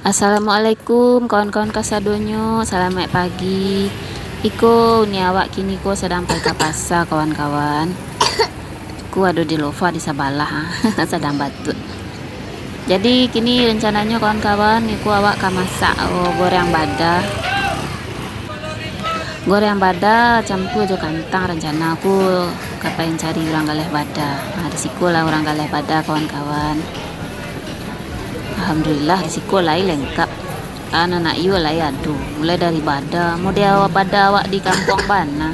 Assalamualaikum kawan-kawan kasadonyo, selamat pagi. Iko ni awak kini ko sedang pergi ke pasar kawan-kawan. Ku ada di lofa di Sabalah sedang batuk. Jadi kini rencananya kawan-kawan Iko awak akan masak goreng bada. Goreng bada campur jo kantang, rencana aku kapain cari orang galeh bada. Risiko lah orang galeh bada kawan-kawan. Alhamdulillah risiko lain lengkap. Anak iyo lah ya, aduh, mulai dari bada, model bada awak di kampung mana?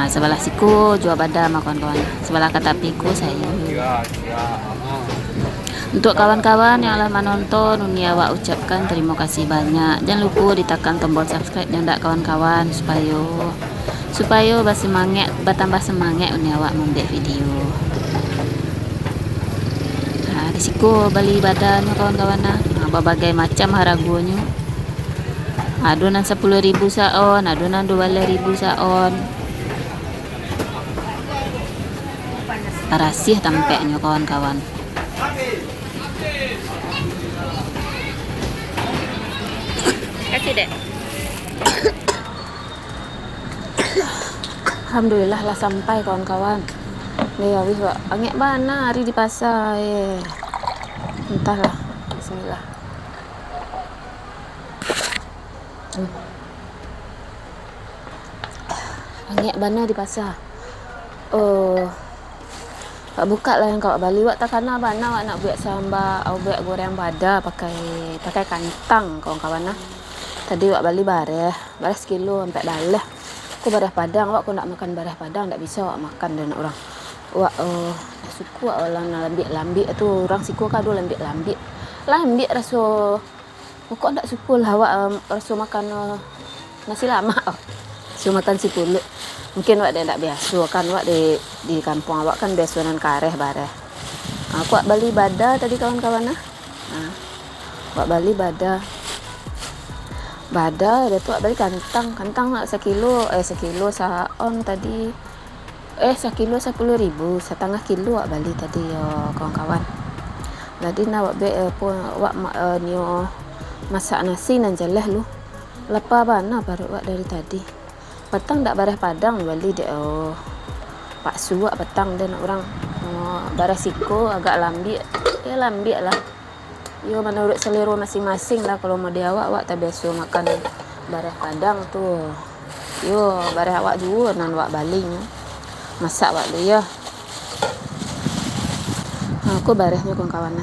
Sebelah siku jual bada sama kawan-kawan. Sebelah kata piku saya. Untuk kawan-kawan yang telah menonton, Uni awak ucapkan terima kasih banyak. Jangan lupa ditekan tombol subscribe dan tak kawan-kawan supaya bertambah semangat Uni awak membuat video. Risiko beli badannya kawan-kawan berbagai macam harganya. Adonan 10.000 saon, adonan 12.000 saon. Rasih tampaknya kawan-kawan. Kasih dek. Alhamdulillah lah sampai kawan-kawan. Nih habis pak, angin mana hari di pasar entahlah. Bismillah. Angin mana di pasar. Pak buka lah yang kau balik wak takana bana wak nak buat sambal atau buat goreng bada pakai kantang kawan-kawan Tadi wak balik bareh sekilo sampai dalah. Aku bareh padang wak aku nak makan bareh padang tak bisa wak makan dan orang. Wak suku orang lambik tu orang siku kado lambik rasa kok tak suku lah wak rasa makan nasi lama so makan si kulit mungkin wak dia tak biasa kan wak di kampung awak kan biasa nan kareh bareh. Aku wak bali bada tadi kawan-kawan wak bali bada dia tu wak bali kantang sekilo saon tadi sekilo 10.000, setengah kilo wak bali tadi kawan-kawan. Jadi nak wak nio masak nasi nan jelah lu. Lepas bana baru wak dari tadi. Petang tak bareh padang bali dek Pak Suwak petang dan orang bareh siko agak lambik lah. Yo menurut selera masing-masing lah kalau mau dia awak tak biasa makan bareh padang tu. Yo bareh awak juga nan wak baling. Masak wak lu ya. Aku barehnya kawan-kawan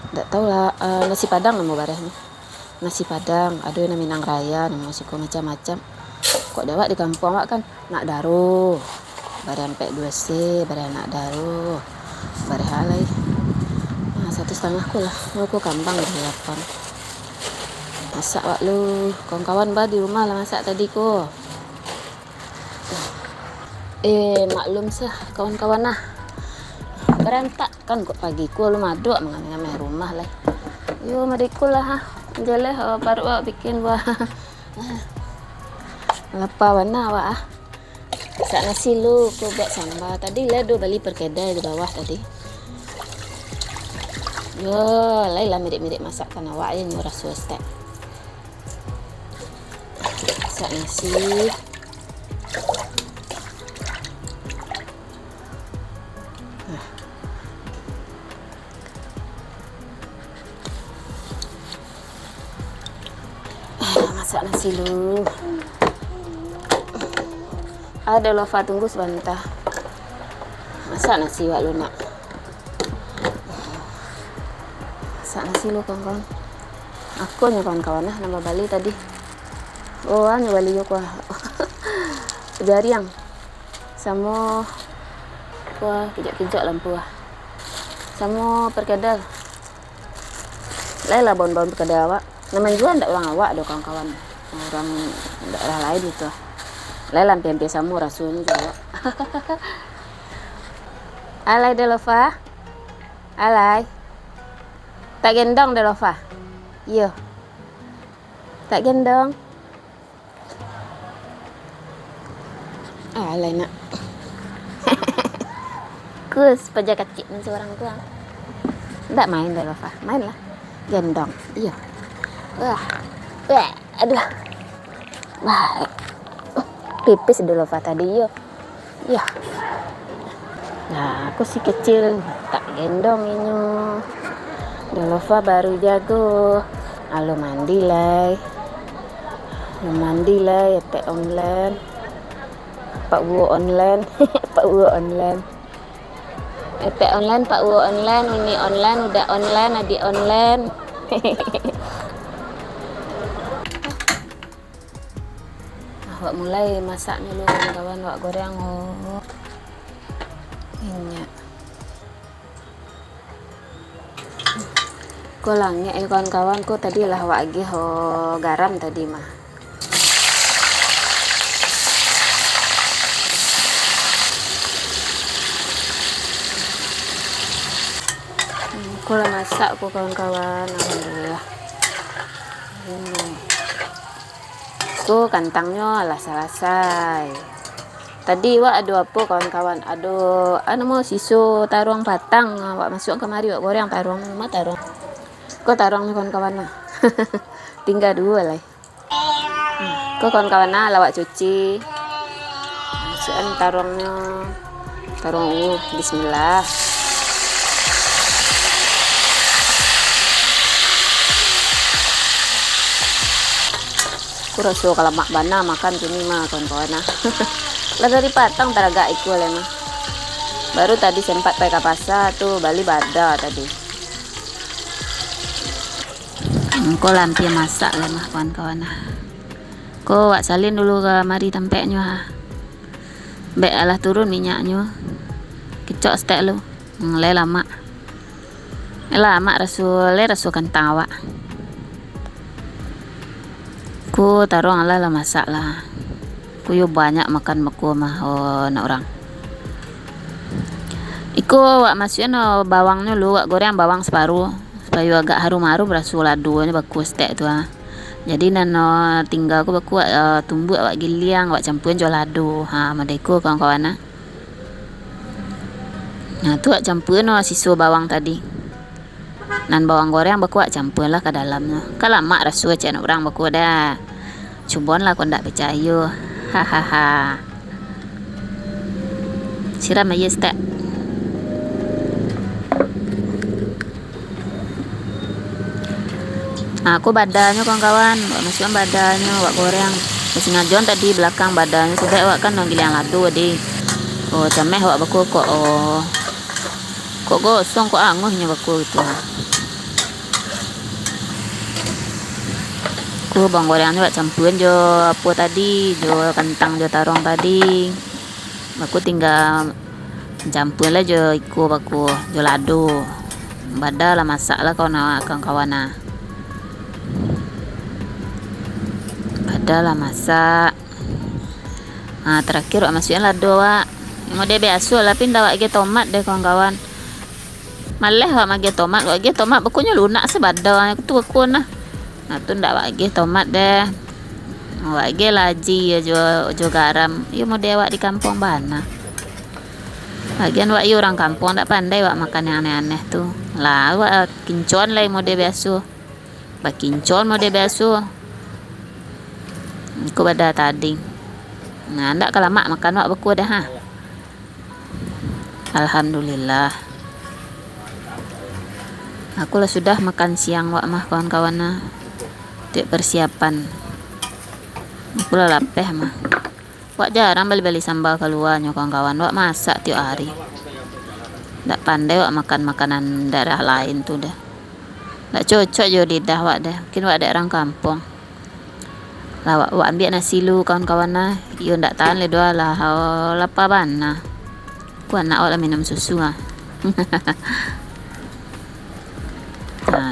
tak tahu lah nasi padang mau barehnya. Nasi padang ada yang Minang Raya nama siko macam-macam. Kok dewak di kampung awak kan nak daru. Bareh sampai 2C, bareh nak daru. Bareh halai. 1,5 ku lah. Aku kampung di 8. Masak wak lu. Kawan-kawan di rumah lah masak tadi ko. Maklum sah kawan-kawan berantak kan kok pagi ku lu maduk mengamai rumah lah. Yo madikul lah jelah baru wak bikin wah. Lepas warna wak masak nasi lu ku buat sambal tadi lah do bali perkedai di bawah tadi. Yo lah mirip-mirip masakan awak ni rasa step. Masak nasi masak nasi lu. Ada lofa tunggu sebentar. Masak nasi wak lu nak. Masak nasi lu kawan-kawan. Aku nya kawan-kawan nama Bali tadi. Bali yo kuah. Jariang. Sama kuah kejak-kejak lampu Sama perkedel. Lah bon-bon perkedel awak. Nama jual ndak orang awak ada kawan-kawan. Orang daerah lain gitu. Lelan tempe samu rasanya juga. Alai Delova. Alai. Tak gendong Delova. Iya. Tak gendong. Alai nak. Kus pajak kecil seorang tua. Nggak main deh Lova, main lah. Gendong, iya. Aduh. Wah, pipis dulu Lova tadi, yuk. Iya. Nah, aku si kecil tak gendong ini. Lova baru jago. Halo mandi lah. Ya teh online. Pak Wu online. Pak Wu online. Teh online, Pak Wu online, Uni online, udah online, Adi online. Wak mulai masak dulu kawan, wak goreng minyak. Kolangnya kawan-kawan ku tadi lah wak lagi garam tadi mah. Aku masak ku kawan-kawan, alhamdulillah. Ku kantangnya lah selesai. Tadi wak ada apa kawan-kawan? Ada mau sisu tarung patang, wak masuk kemari wak goreng tarung mah tarung. Kok tarung nih kawan-kawan nah. Tinggal dua lah. Kok kawan-kawan nah lawak cuci. Masukin tarungnya. Tarung bismillah. Aku rasa kalau mak bana makan kini mah kawan-kawan nah. Lah dari patang teraga ikut lah mah. Baru tadi sempat pergi ke pasar tuh Bali bada tadi. Ko lampi masak lah mah kawan-kawan nah. Ko wak salin dulu ke mari tempeknya. Bek alah turun minyaknya. Kecok stek lu. Le lama. Lama rasul kentang awak. Ku taruh lah masak lah. Ku yo banyak makan beku mah nak orang. Iku wak masukin bawangnya lu, wak goreng bawang separuh supaya agak harum-harum rasul ladunya beku stek tu ah. Jadi nano tinggal aku beku tumbuk wak giliang wak campurin jo ladu. Madeku kawan-kawan nah. Nah tu wak campurin sisu bawang tadi. Nan bawang goreng beku wak campurin lah ke dalamnya. Kalau mak rasul cek orang beku dah. Cubon lah kau ndak percaya. Hahaha. Siram aja stek. Aku badannya kawan-kawan, wak masukkan badannya, wak goreng. Sengajon tadi belakang badannya sudah wak kan nonggil yang ladu di. Cameh wak beku kok gosong kok anguhnya beku itu. Ku bawang gorengnya wak campurin jo apa tadi, jo kentang jo tarong tadi. Aku tinggal campurin lah jo iku baku jo lado. Bada lah masak lah kawan-kawan nah. Bada lah masak. Terakhir wak masukin lado wak. Mau dia biasa lah pindah wak ge tomat deh kawan-kawan. Maleh wak mage tomat bekunya lunak sebada tu aku nah. Nah tu ndak wak tomat deh. Wak laji ya jo garam. Yo mau dia wak di kampung bana. Bagian wak orang kampung ndak pandai wak makan yang aneh-aneh tuh. Lah wak kincon lah mau dia biasa. Bak kincon mau dia biasa. Aku bada tadi. Nah ndak kalau mak makan wak beku dah ha. Alhamdulillah. Aku lah sudah makan siang wak mah kawan-kawan nah. Untuk persiapan. Aku lah lapeh mah. Wak jarang beli-beli sambal keluarnya kawan-kawan. Wak masak tiap hari. Ndak pandai wak makan makanan daerah lain tuh dah. Ndak cocok jo lidah wak dah. Mungkin wak daerah kampung. Lah wak ambil nasi lu kawan-kawan nah. Yo ndak tahan le doa lah. Lapa bana. Ku anak wak lah minum susu ah.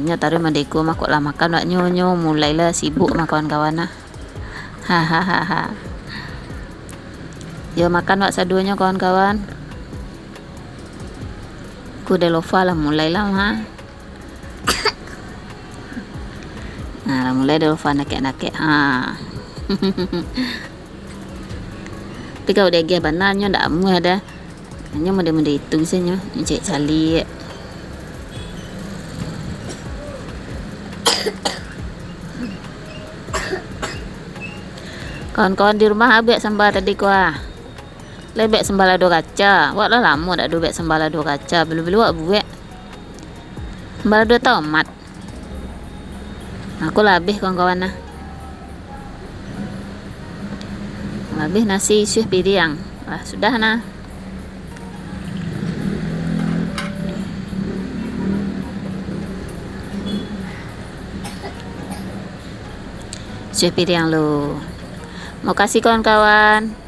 Nya taruh mandeku mah kok lah makan wak nyonyo mulailah sibuk mah kawan-kawan nah. Hahaha. Yo makan wak sadunya kawan-kawan. Ku de Lova lah mulailah mah. Nah mulai de Lova nakek-nakek Tapi kalau dia ge bananya ndak amu ada. Hanya mode-mode itu saja. Cek cali. Kawan-kawan di rumah abek sambal tadi kuah. Lebek sambal lado kaca. Wak lah lama dak dobek sambal lado kaca. Belu-belu wak buek. Sambal lado tomat. Aku labih kawan-kawan nah. Labih nasi suih piring. Sudah nah. Suih piring lo. Mau kasih kawan-kawan.